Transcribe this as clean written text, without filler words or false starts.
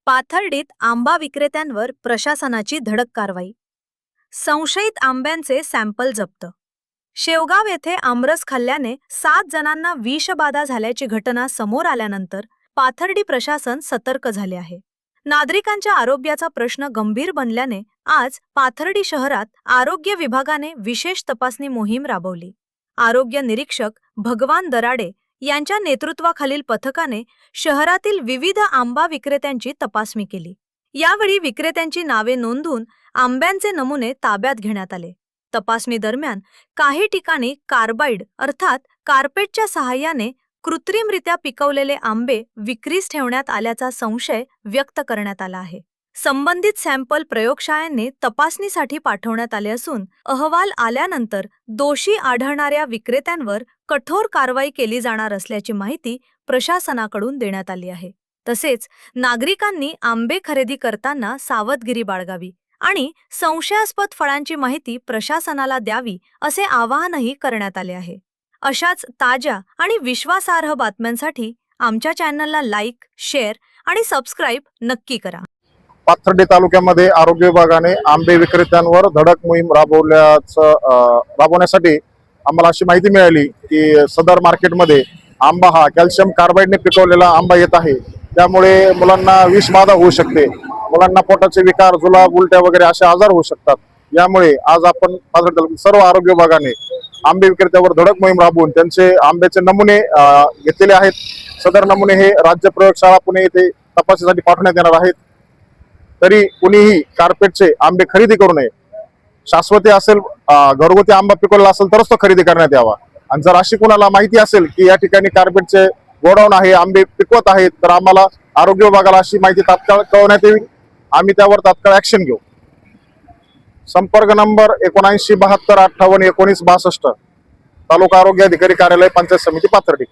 पाथर्डीत आंबा विक्रेत्यांवर प्रशासनाची धडक कारवाई. संशयित आंब्यांचे सॅम्पल जप्त. शेवगाव येथे आमरस खाल्ल्याने 7 जणांना विषबाधा झाल्याची घटना समोर आल्यानंतर पाथर्डी प्रशासन सतर्क झाले आहे. नागरिकांच्या आरोग्याचा प्रश्न गंभीर बनल्याने आज पाथर्डी शहरात आरोग्य विभागाने विशेष तपासणी मोहीम राबवली. आरोग्य निरीक्षक भगवान दराडे यांच्या नेतृत्वाखालील पथकाने शहरातील विविध आंबा विक्रेत्यांची तपासणी केली. यावेळी विक्रेत्यांची नावे नोंदवून आंब्यांचे नमुने ताब्यात घेण्यात आले. तपासणी दरम्यान काही ठिकाणी कार्बाइड अर्थात कार्पेटच्या सहाय्याने कृत्रिमरित्या पिकवलेले आंबे विक्रीस ठेवण्यात आल्याचा संशय व्यक्त करण्यात आला आहे. संबंधित सॅम्पल प्रयोगशाळेने तपासणीसाठी पाठवण्यात आले असून अहवाल आल्यानंतर दोषी आढळणाऱ्या विक्रेत्यांवर कठोर कारवाई केली जाणार असल्याची माहिती प्रशासनाकडून देण्यात आली आहे. तसेच नागरिकांनी आंबे खरेदी करताना सावधगिरी बाळगावी आणि संशयास्पद फळांची माहिती प्रशासनाला द्यावी असे आवाहनही करण्यात आले आहे. अशाच ताज्या आणि विश्वासार्ह बातम्यांसाठी आमच्या चॅनलला लाईक, शेअर आणि सबस्क्राईब नक्की करा. पाथर्डी तालुक्यामध्ये आरोग्य विभागाने आंबे विक्रेत्यांवर धडक मोहीम राबवण्यासाठी आम्हाला अशी माहिती मिळाली की सदर मार्केटमध्ये आंबा हा कॅल्शियम कार्बाइडने पिकवलेला आंबा येत आहे. त्यामुळे मुलांना विषबाधा होऊ शकते. मुलांना पोटाचे विकार, जुलाब, उलट्या वगैरे असे आजार होऊ शकतात. यामुळे आज आपण पाथर्डी तालुक्यात सर्व आरोग्य विभागाने आंबे विक्रेत्यावर धडक मोहीम राबवून त्यांचे आंब्याचे नमुने घेतलेले आहेत. सदर नमुने हे राज्य प्रयोगशाळा पुणे येथे तपासणीसाठी पाठवण्यात येणार आहेत. तरी कुणीही कार्पेटचे आंबे खरेदी करू नये. शाश्वती असेल, घरगुती आंबा पिकवलेला असेल तरच तो खरेदी करण्यात यावा. आणि जर अशी कुणाला माहिती असेल की या ठिकाणी कार्पेटचे गोडाऊन आहे, आंबे पिकवत आहेत, तर आम्हाला आरोग्य विभागाला अशी माहिती तात्काळ कळवण्यात येईल. आम्ही त्यावर तात्काळ ऍक्शन घेऊ. संपर्क नंबर 79 72 58 19 62, तालुका आरोग्य अधिकारी कार्यालय, पंचायत समिती पाथर्डी.